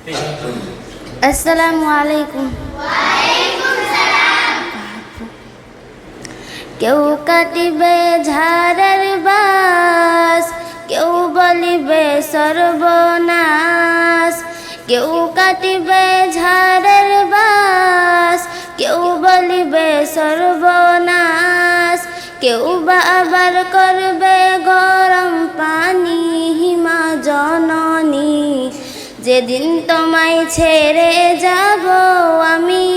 আসসালামু আলাইকুম। কেউ কাটিবে ঝাড়ের বাস, কেউ বলিবে সর্বনাশ। কেউ কাটিবে ঝাড়ের বাস, কেউ বলিবে সর্বনাশ। কেউ বা আবার করবে গরম পানি হিমা জননী। যেদিন তোমায় ছেড়ে যাব আমি,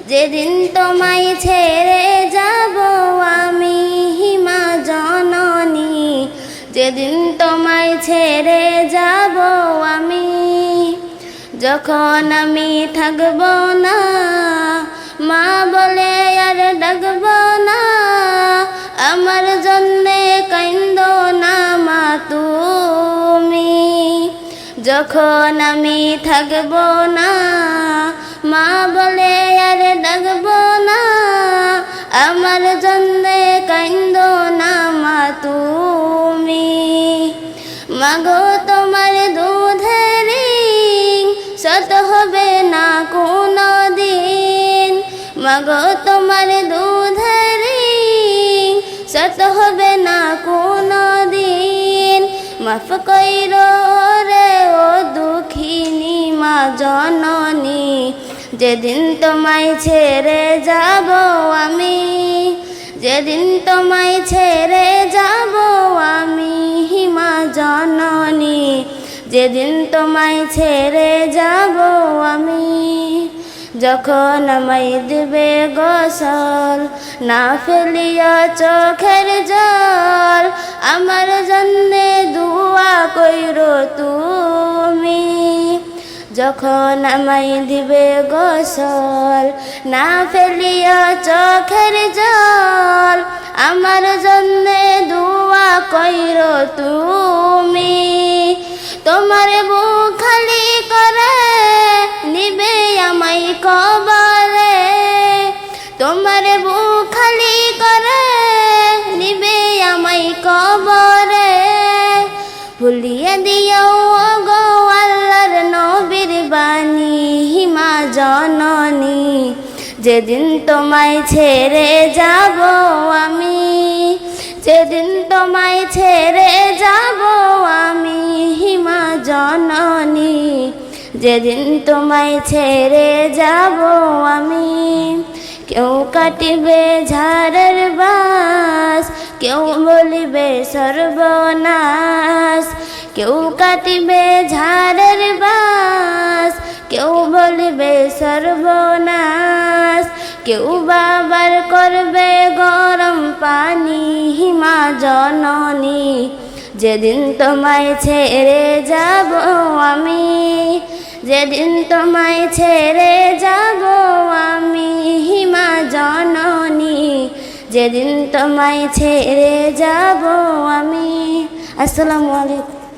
যেদিন তোমায় ছেড়ে যাব আমি হিমা জননী। যেদিন তোমায় ছেড়ে যাব আমি, যখন আমি থাকব না মা বলে আর ডাকব না। আমার জন্যে কাইন্দো না মা তুমি। যখন আমি থাকব না মা বলে আর ডাকব না। আমার জন্যে কাইন্দো না মা তুমি। মাগো তোমার দুধের শত হবে না কোনো দিন। মাগো তোমার দুধের শত হবে না কোনো দিন। মাফ কইরো রে ও দুঃখিনী মা জননী। যেদিন তোমায় ছেড়ে যাব আমি, যেদিন তোমায় ছেড়ে যাব আমি হিমা জননী। যেদিন তোমায় ছেড়ে যাব আমি, যখন আমায় দিবে গোসল না ফেলিয়া চোখের জল। আমার জন্যে দুয়া কইরো তুমি। যখন আমায় দিবে গোসল না ফেলিয়া চোখের জল। আমার জন্যে দুয়া কইরো তুমি। তোমার বুক খালি করে নিবে আমায় কবরে। তোমার বুক খালি করে নিবে আমায় কবরে। ভুলিয়ে দিও গো আল্লাহর নবীর বাণী হিমা জননী। যেদিন তোমায় ছেড়ে যাব আমি, যেদিন তোমায় ছেড়ে যাব আমি হিমা জননী। যেদিন তোমায় ছেড়ে যাব আমি, কেউ কাটিবে ঝাড়ের বাস, কেউ বলিবে সর্বনাশ। কেউ কাটিবে ঝাড়ের বাস, কেউ বলিবে সর্বনাশ। কেউ বাবার করবে গরম পানি হিমা জননী। যেদিন তোমায় ছেড়ে যাব আমি, যেদিন তোমায় ছেড়ে যাব আমি হিমা জননী। যেদিন তোমায় ছেড়ে যাব আমি। আসসালামু আলাইকুম।